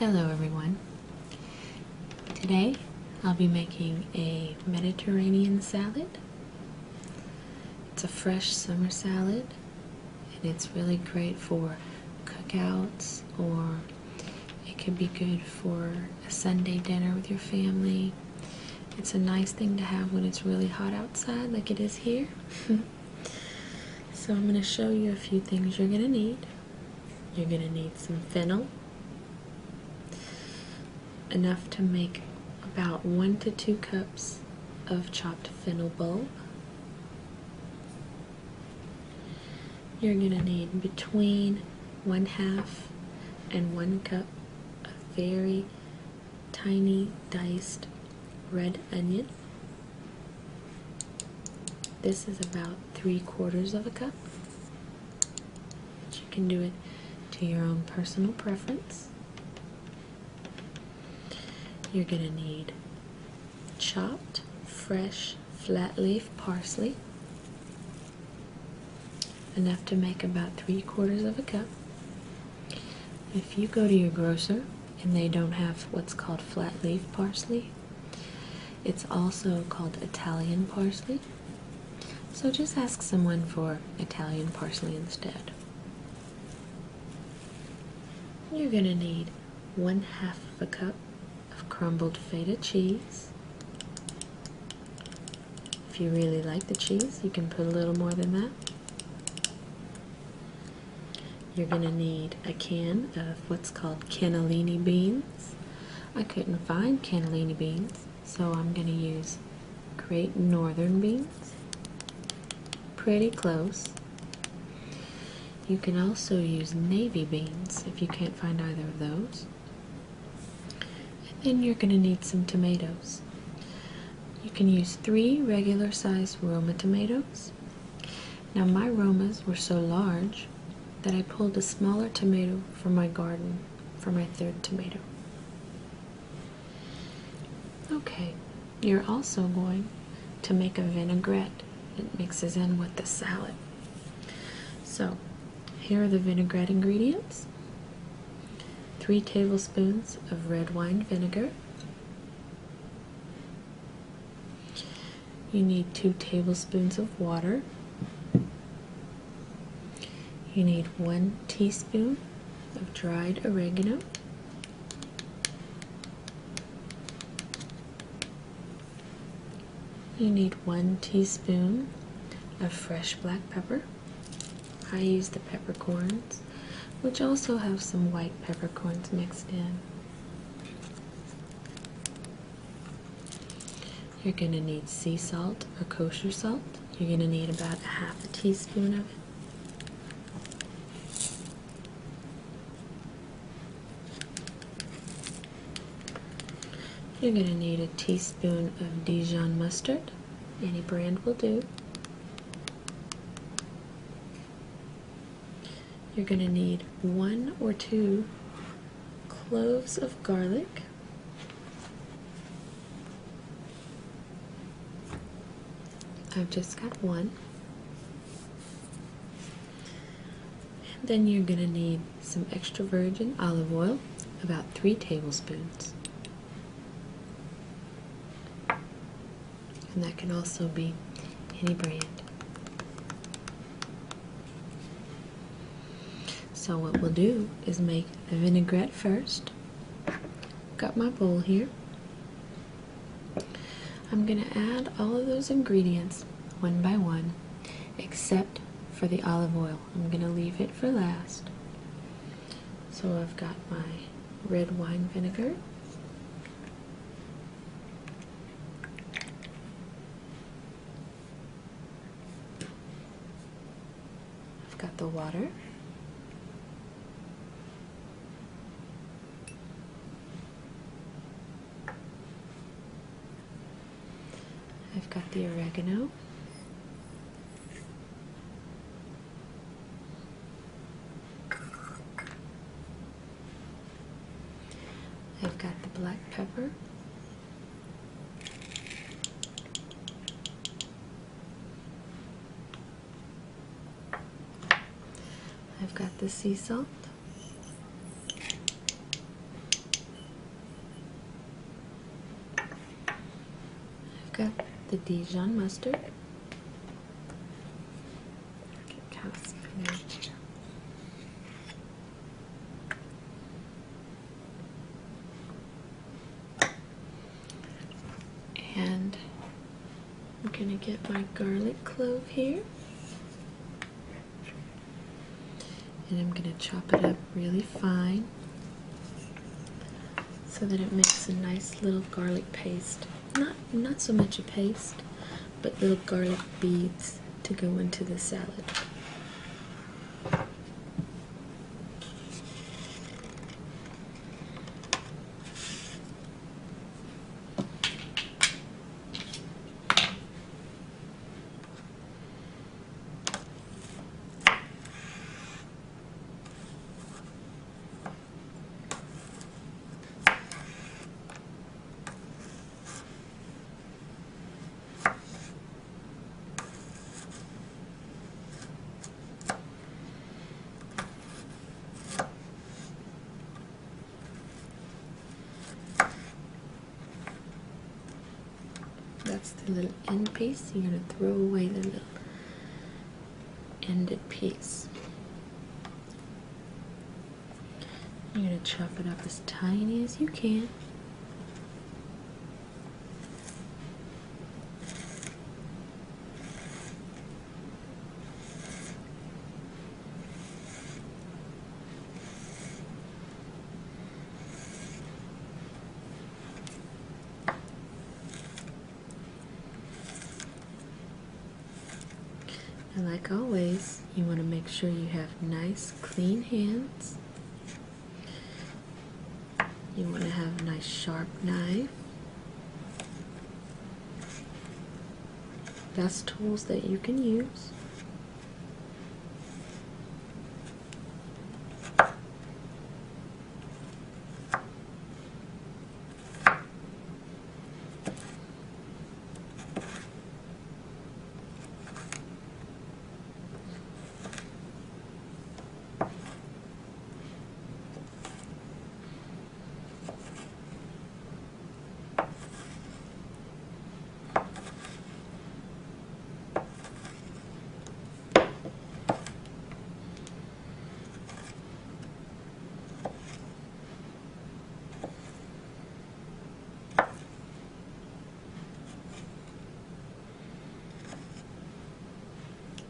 Hello everyone. Today I'll be making a Mediterranean salad. It's a fresh summer salad and it's really great for cookouts, or it could be good for a Sunday dinner with your family. It's a nice thing to have when it's really hot outside like it is here. So I'm going to show you a few things you're going to need. You're going to need some fennel, enough to make about 1 to 2 cups of chopped fennel bulb. You're going to need between 1/2 and 1 cup of very tiny diced red onion. This is about 3/4 of a cup, but you can do it to your own personal preference. You're going to need chopped, fresh, flat leaf parsley, enough to make about 3/4 of a cup. If you go to your grocer and they don't have what's called flat leaf parsley, it's also called Italian parsley. So just ask someone for Italian parsley instead. You're going to need 1/2 of a cup of crumbled feta cheese. If you really like the cheese, you can put a little more than that. You're going to need a can of what's called cannellini beans. I couldn't find cannellini beans, so I'm going to use Great Northern beans. Pretty close. You can also use navy beans if you can't find either of those. Then you're going to need some tomatoes. You can use 3 regular sized Roma tomatoes. Now my Romas were so large that I pulled a smaller tomato from my garden for my 3rd tomato. Okay, you're also going to make a vinaigrette that mixes in with the salad. So here are the vinaigrette ingredients. 3 tablespoons of red wine vinegar. You need 2 tablespoons of water. You need 1 teaspoon of dried oregano. You need 1 teaspoon of fresh black pepper. I use the peppercorns, which also have some white peppercorns mixed in. You're going to need sea salt or kosher salt. You're going to need about 1/2 teaspoon of it. You're going to need a teaspoon of Dijon mustard. Any brand will do. You're going to need 1 or 2 cloves of garlic. I've just got 1. Then you're going to need some extra virgin olive oil, about 3 tablespoons. And that can also be any brand. So what we'll do is make the vinaigrette first. Got my bowl here. I'm going to add all of those ingredients one by one, except for the olive oil. I'm going to leave it for last. So I've got my red wine vinegar. I've got the water. I've got the oregano. I've got the black pepper. I've got the sea salt. got the Dijon mustard. Get kind of spinach. And I'm gonna get my garlic clove here. And I'm gonna chop it up really fine so that it makes a nice little garlic paste. Not so much a paste, but little garlic beads to go into the salad. That's the little end piece. You're going to throw away the little ended piece. You're going to chop it up as tiny as you can. And like always, you want to make sure you have nice, clean hands. You want to have a nice, sharp knife. Best tools that you can use.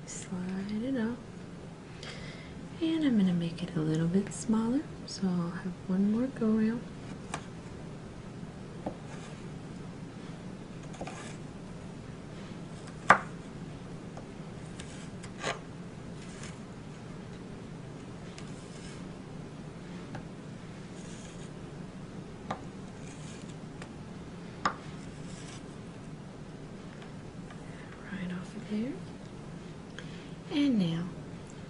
Slide it up, and I'm going to make it a little bit smaller, so I'll have one more go around. Right off of there. And now,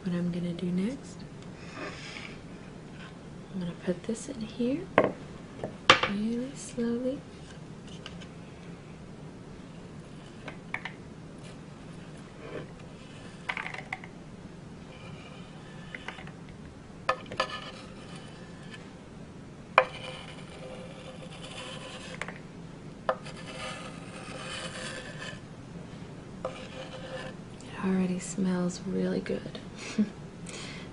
what I'm going to do next, I'm going to put this in here really slowly. Already smells really good.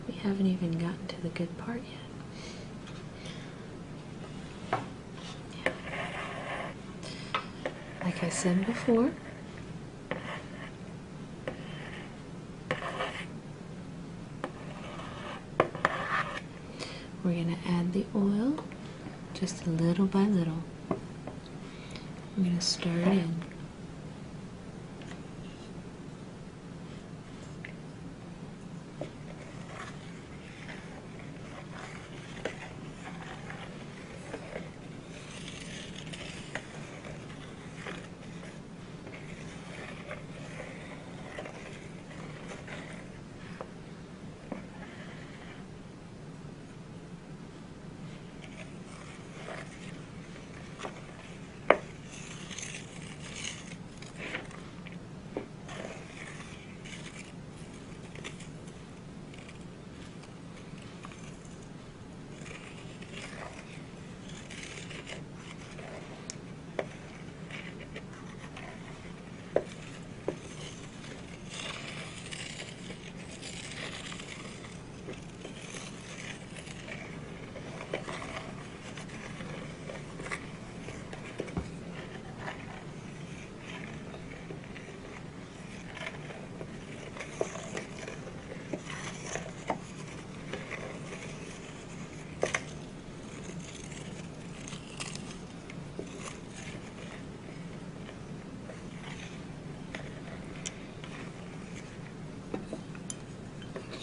We haven't even gotten to the good part yet. Yeah. Like I said before, we're going to add the oil just a little by little. I'm going to stir it in.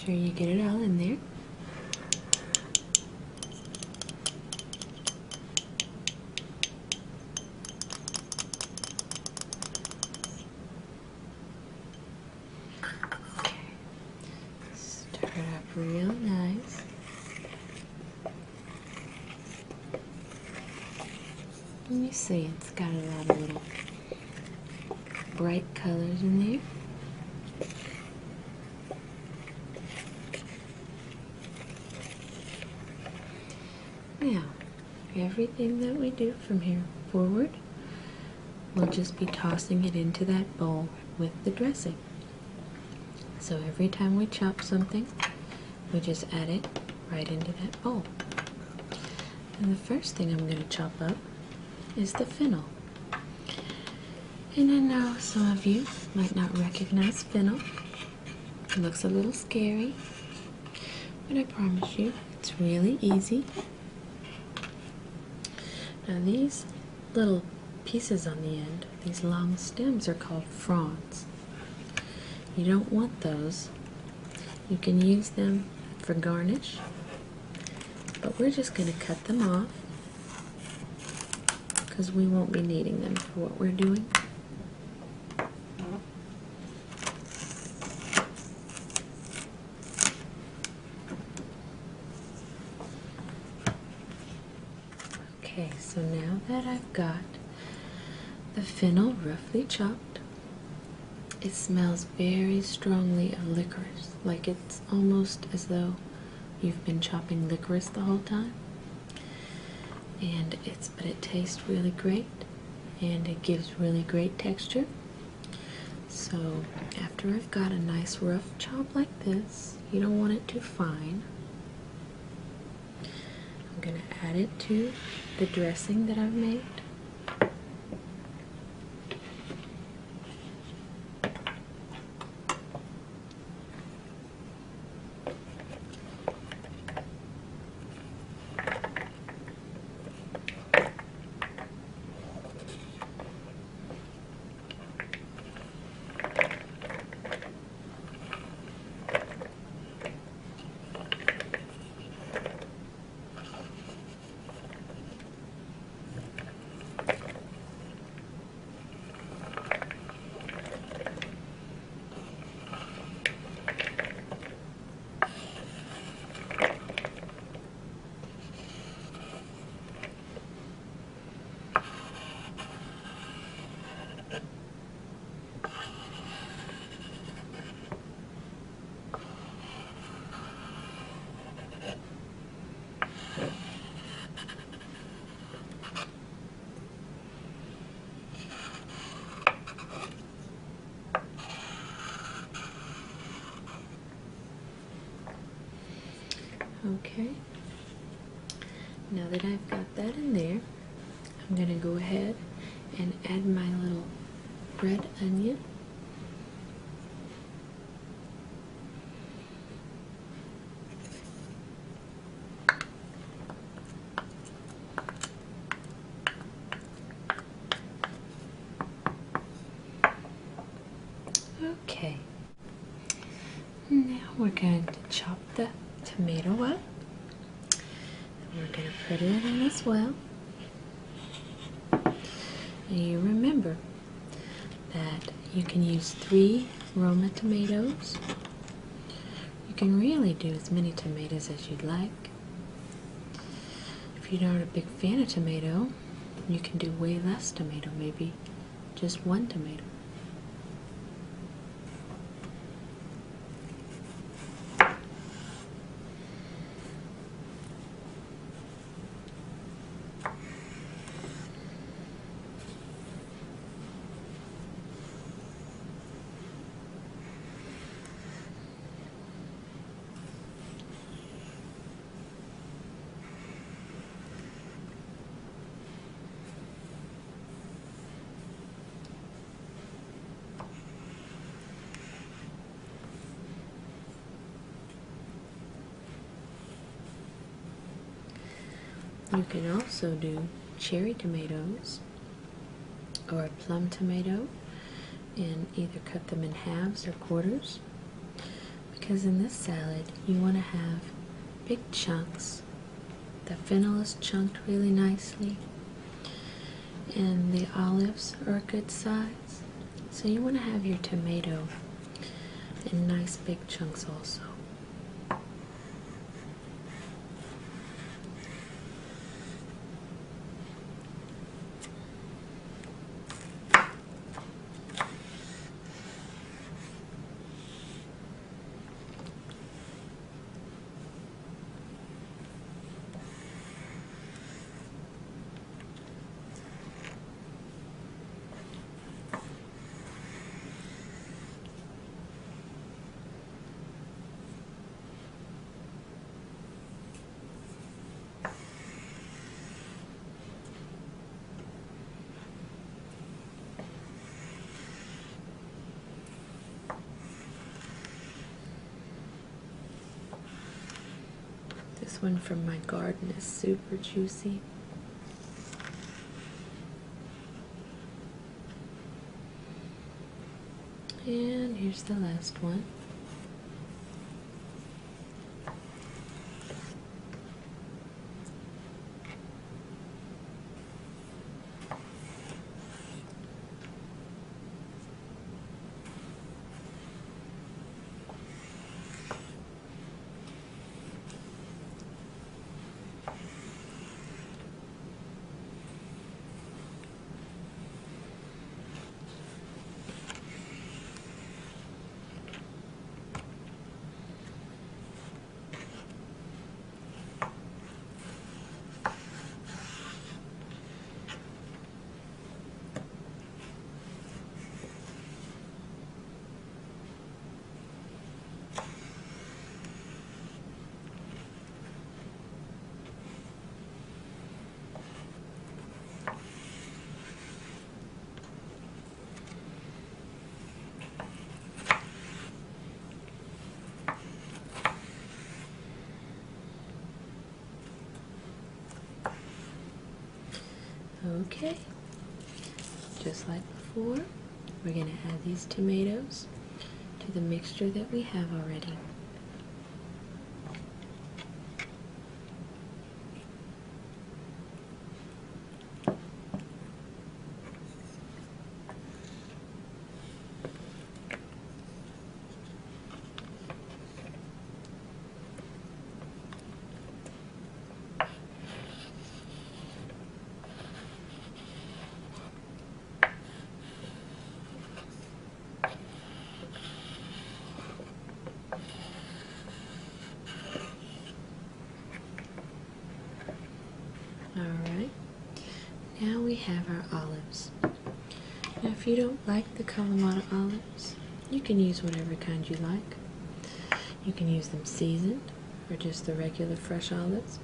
sure you get it all in there. Okay. Stir it up real nice. And you see it's got a lot of little bright colors in there. Now, everything that we do from here forward, we'll just be tossing it into that bowl with the dressing. So every time we chop something, we just add it right into that bowl. And the first thing I'm going to chop up is the fennel. And I know some of you might not recognize fennel. It looks a little scary, but I promise you it's really easy. Now these little pieces on the end, these long stems, are called fronds. You don't want those. You can use them for garnish, but we're just going to cut them off because we won't be needing them for what we're doing. Okay, so now that I've got the fennel roughly chopped, it smells very strongly of licorice, like it's almost as though you've been chopping licorice the whole time. But it tastes really great, and it gives really great texture. So after I've got a nice rough chop like this, you don't want it too fine, I'm going to add it to the dressing that I've made. Okay, now that I've got that in there, I'm going to go ahead and add my little red onion. Okay, now we're going to chop the tomato up, and we're going to put it in as well. And you remember that you can use 3 Roma tomatoes. You can really do as many tomatoes as you'd like. If you're not a big fan of tomato, you can do way less tomato, maybe just 1 tomato. You can also do cherry tomatoes or a plum tomato and either cut them in halves or quarters. We because in this salad you want to have big chunks. The fennel is chunked really nicely, and the olives are a good size. So you want to have your tomato in nice big chunks also. This one from my garden is super juicy. And here's the last one. Okay, just like before, we're going to add these tomatoes to the mixture that we have already. Alright, now we have our olives. Now if you don't like the Kalamata olives, you can use whatever kind you like. You can use them seasoned or just the regular fresh olives.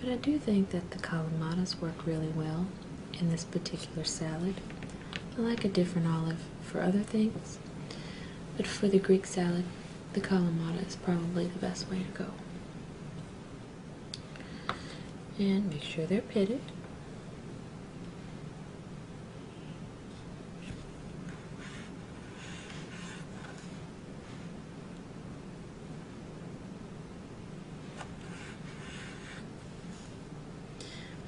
But I do think that the Kalamatas work really well in this particular salad. I like a different olive for other things, but for the Greek salad, the Kalamata is probably the best way to go. And make sure they're pitted.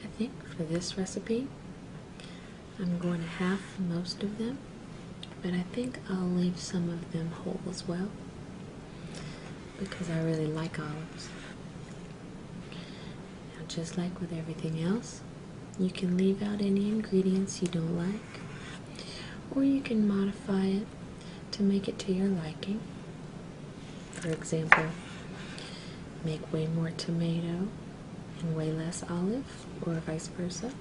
I think for this recipe, I'm going to half most of them, but I think I'll leave some of them whole as well, because I really like olives. Just like with everything else, you can leave out any ingredients you don't like, or you can modify it to make it to your liking. For example, make way more tomato and way less olive, or vice versa.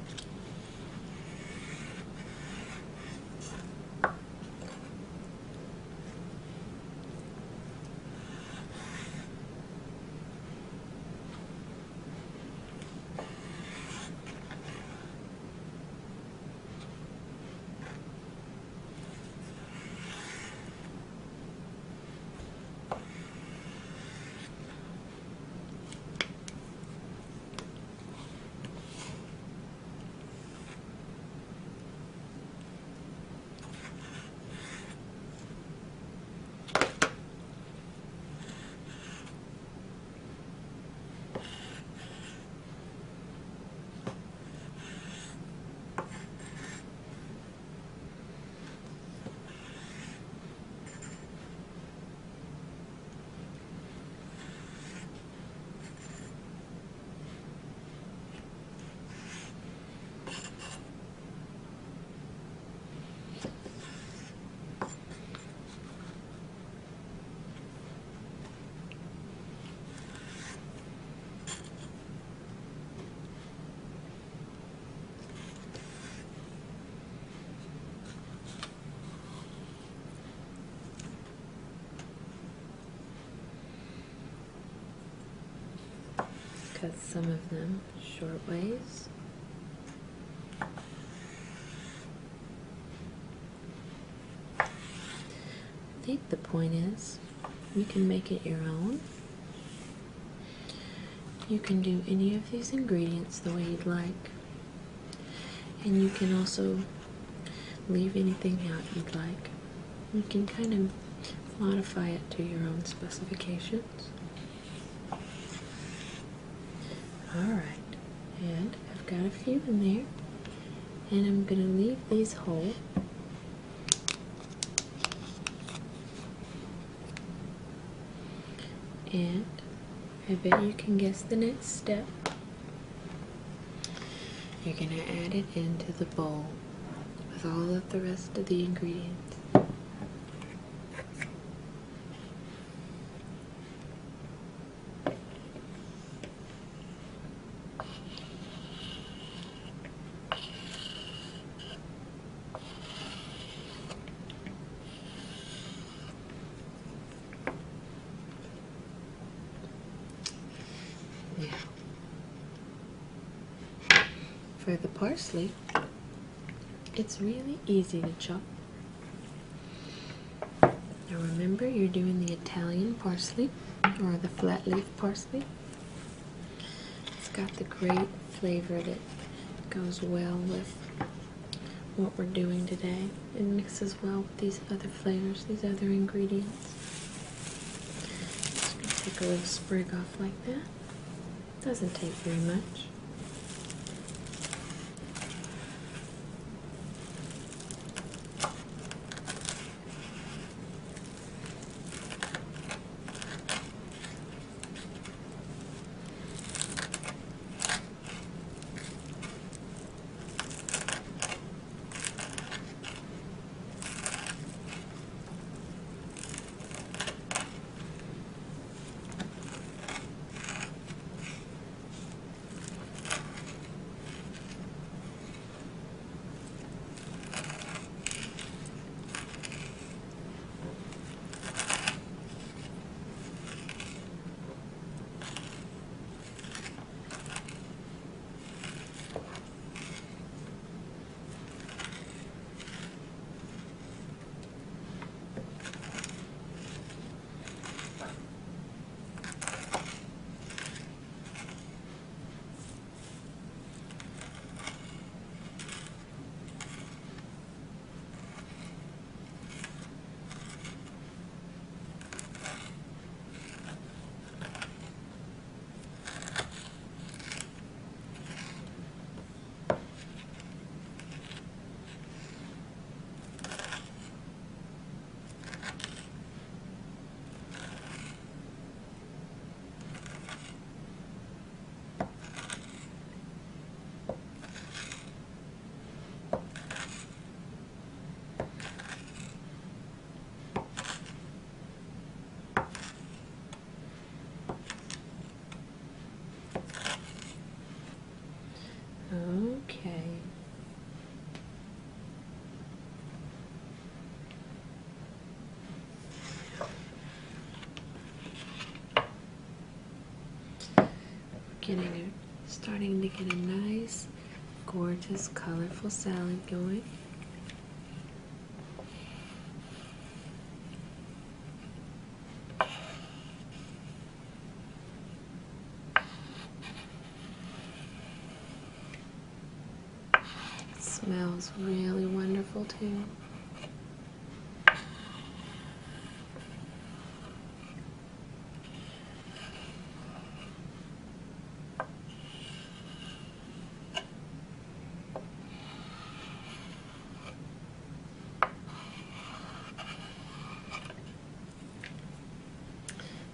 cut some of them short ways. I think the point is you can make it your own. You can do any of these ingredients the way you'd like, and you can also leave anything out you'd like. You can kind of modify it to your own specifications. Alright, and I've got a few in there, and I'm going to leave these whole. And I bet you can guess the next step. You're going to add it into the bowl with all of the rest of the ingredients. Now, for the parsley, it's really easy to chop. Now remember, you're doing the Italian parsley, or the flat leaf parsley. It's got the great flavor that goes well with what we're doing today. It mixes well with these other flavors, these other ingredients. Just gonna take a little sprig off like that. Doesn't take very much. Okay. Starting to get a nice, gorgeous, colorful salad going. It smells really wonderful too.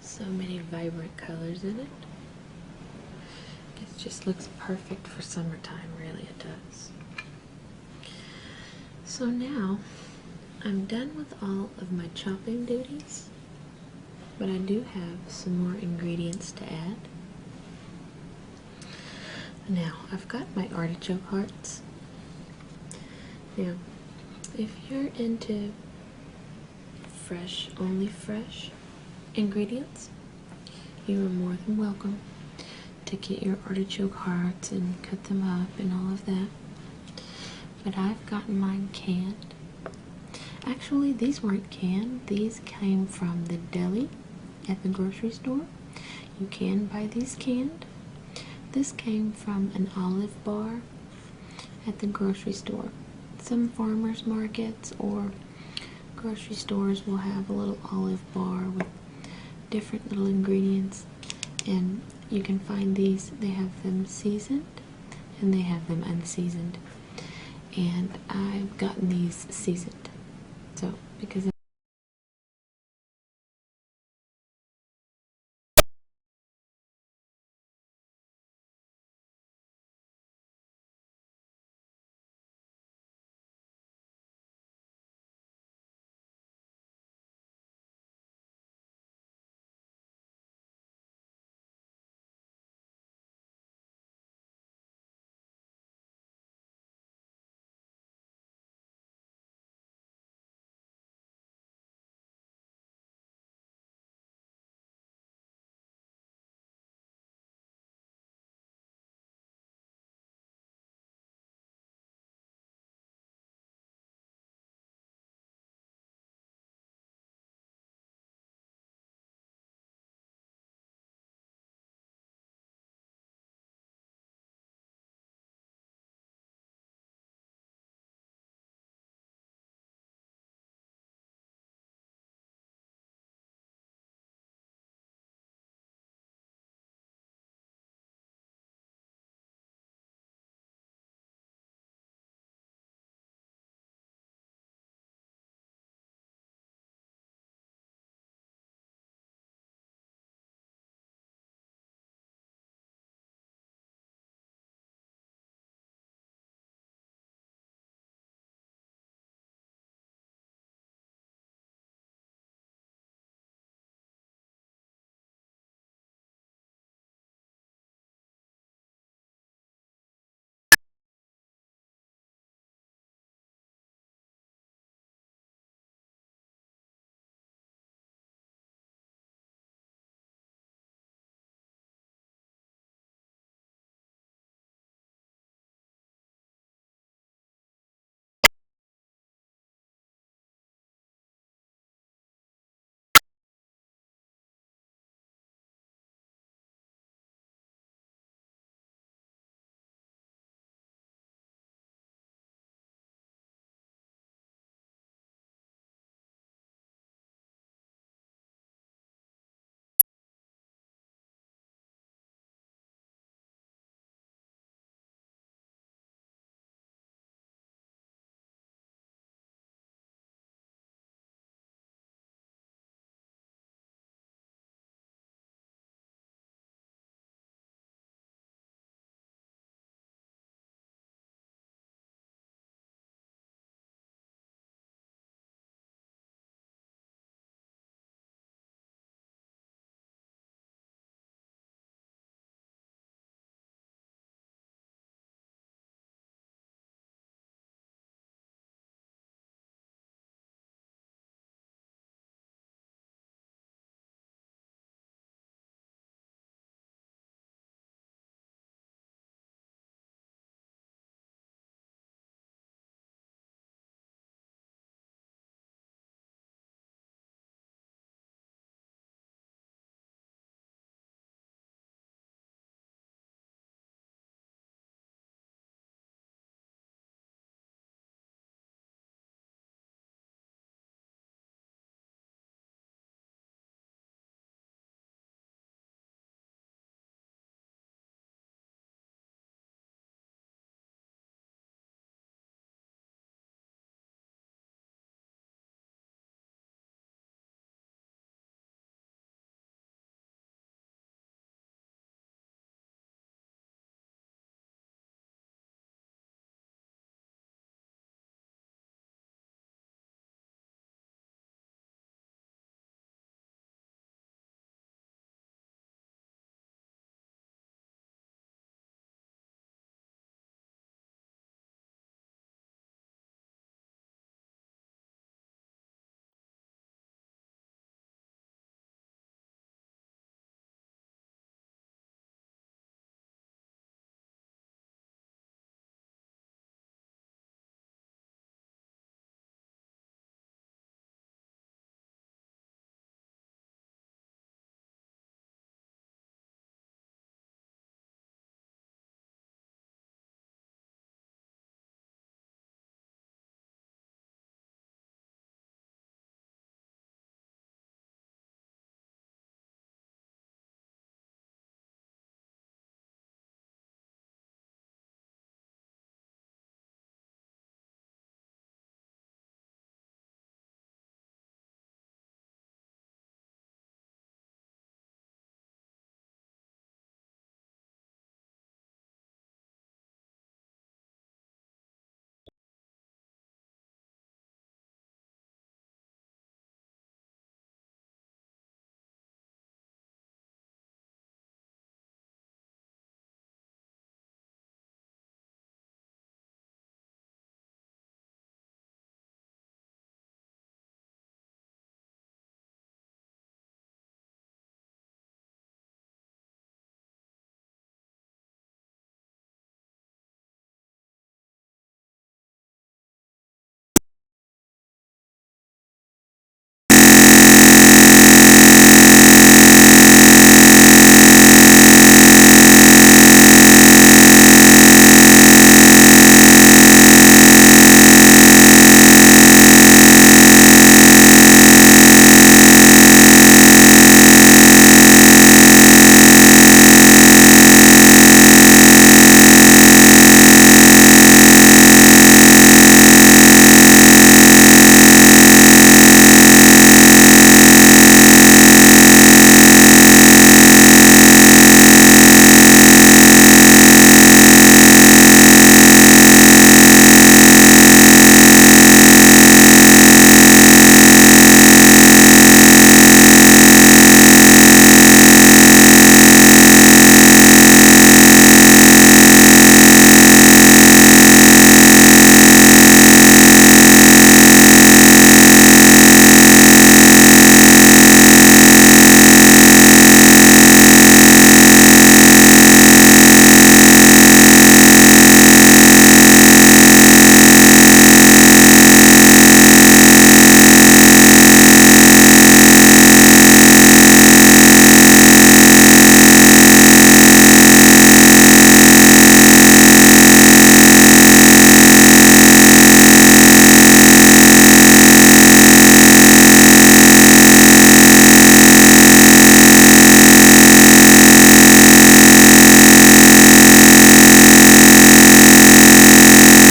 So many vibrant colors in it. It just looks perfect for summertime, really it does. So now I'm done with all of my chopping duties, but I do have some more ingredients to add. Now I've got my artichoke hearts. Now if you're into only fresh ingredients, you are more than welcome to get your artichoke hearts and cut them up and all of that. But I've gotten mine canned. Actually, these weren't canned. These came from the deli at the grocery store. You can buy these canned. This came from an olive bar at the grocery store. Some farmers markets or grocery stores will have a little olive bar with different little ingredients, and you can find these. They have them seasoned and they have them unseasoned, and I've gotten these seasoned, so because